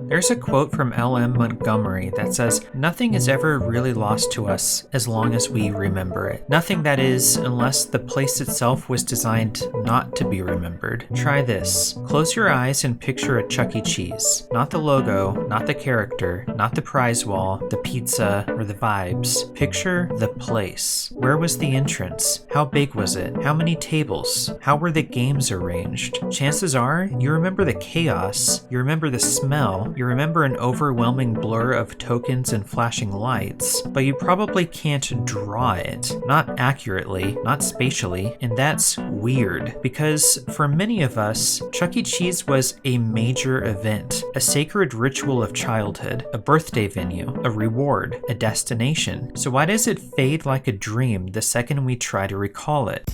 There's a quote from L.M. Montgomery that says, "Nothing is ever really lost to us as long as we remember it. Nothing, that is, unless the place itself was designed not to be remembered." Try this. Close your eyes and picture a Chuck E. Cheese. Not the logo, not the character, not the prize wall, the pizza, or the vibes. Picture the place. Where was the entrance? How big was it? How many tables? How were the games arranged? Chances are, you remember the chaos, you remember the smell, you remember an overwhelming blur of tokens and flashing lights, but you probably can't draw it. Not accurately, not spatially, and that's weird, because for many of us, Chuck E. Cheese was a major event, a sacred ritual of childhood, a birthday venue, a reward, a destination. So why does it fade like a dream the second we try to recall it?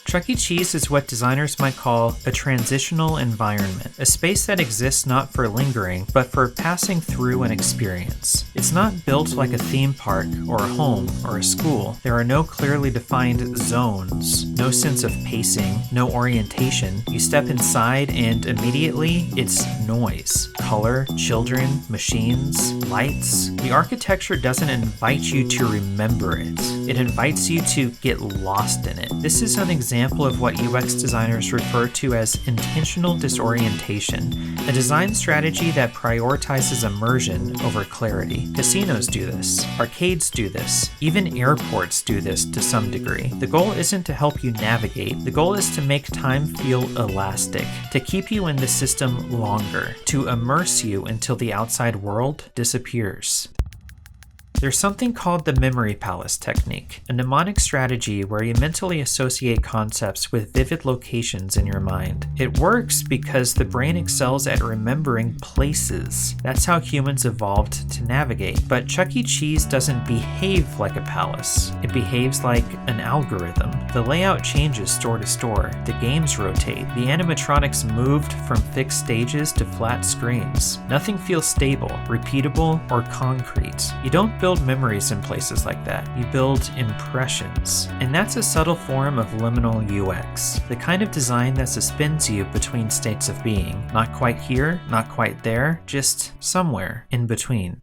Chuck E. Cheese is what designers might call a transitional environment, a space that exists not for lingering, but for passing through an experience. It's not built like a theme park, or a home, or a school. There are no clearly defined zones, no sense of pacing, no orientation. You step inside and immediately it's noise, color, children, machines, lights. The architecture doesn't invite you to remember it. It invites you to get lost in it. This is an example of what UX designers refer to as intentional disorientation, a design strategy that prioritizes immersion over clarity. Casinos do this, arcades do this, even airports do this to some degree. The goal isn't to help you navigate, the goal is to make time feel elastic, to keep you in the system longer, to immerse you until the outside world disappears. There's something called the memory palace technique, a mnemonic strategy where you mentally associate concepts with vivid locations in your mind. It works because the brain excels at remembering places. That's how humans evolved to navigate. But Chuck E. Cheese doesn't behave like a palace. It behaves like an algorithm. The layout changes store to store. The games rotate. The animatronics moved from fixed stages to flat screens. Nothing feels stable, repeatable, or concrete. You don't build memories in places like that. You build impressions. And that's a subtle form of liminal UX, the kind of design that suspends you between states of being. Not quite here, not quite there, just somewhere in between.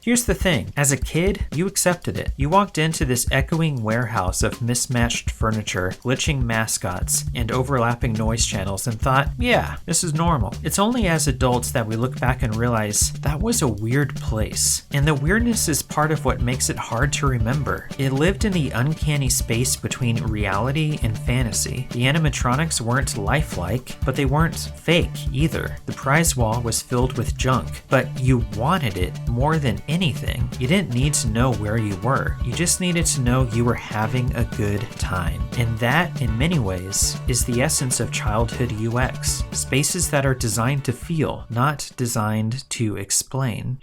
Here's the thing, as a kid, you accepted it. You walked into this echoing warehouse of mismatched furniture, glitching mascots, and overlapping noise channels and thought, yeah, this is normal. It's only as adults that we look back and realize that was a weird place. And the weirdness is part of what makes it hard to remember. It lived in the uncanny space between reality and fantasy. The animatronics weren't lifelike, but they weren't fake either. The prize wall was filled with junk, but you wanted it more than anything. You didn't need to know where you were. You just needed to know you were having a good time. And that, in many ways, is the essence of childhood UX. Spaces that are designed to feel, not designed to explain.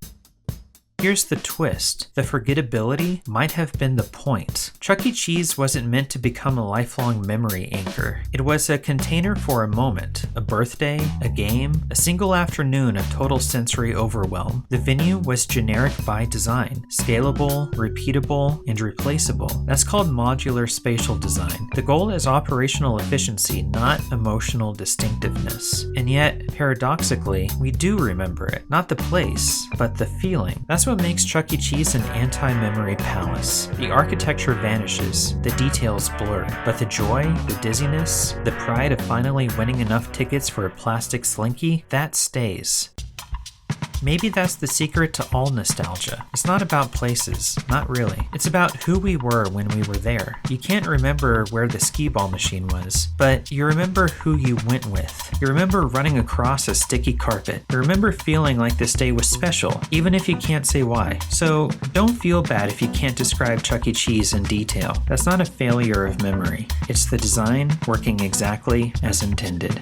Here's the twist. The forgettability might have been the point. Chuck E. Cheese wasn't meant to become a lifelong memory anchor. It was a container for a moment, a birthday, a game, a single afternoon of total sensory overwhelm. The venue was generic by design, scalable, repeatable, and replaceable. That's called modular spatial design. The goal is operational efficiency, not emotional distinctiveness. And yet, paradoxically, we do remember it. Not the place, but the feeling. That's what makes Chuck E. Cheese an anti-memory palace. The architecture vanishes, the details blur, but the joy, the dizziness, the pride of finally winning enough tickets for a plastic slinky, that stays. Maybe that's the secret to all nostalgia. It's not about places, not really. It's about who we were when we were there. You can't remember where the skee-ball machine was, but you remember who you went with. You remember running across a sticky carpet. You remember feeling like this day was special, even if you can't say why. So don't feel bad if you can't describe Chuck E. Cheese in detail. That's not a failure of memory. It's the design working exactly as intended.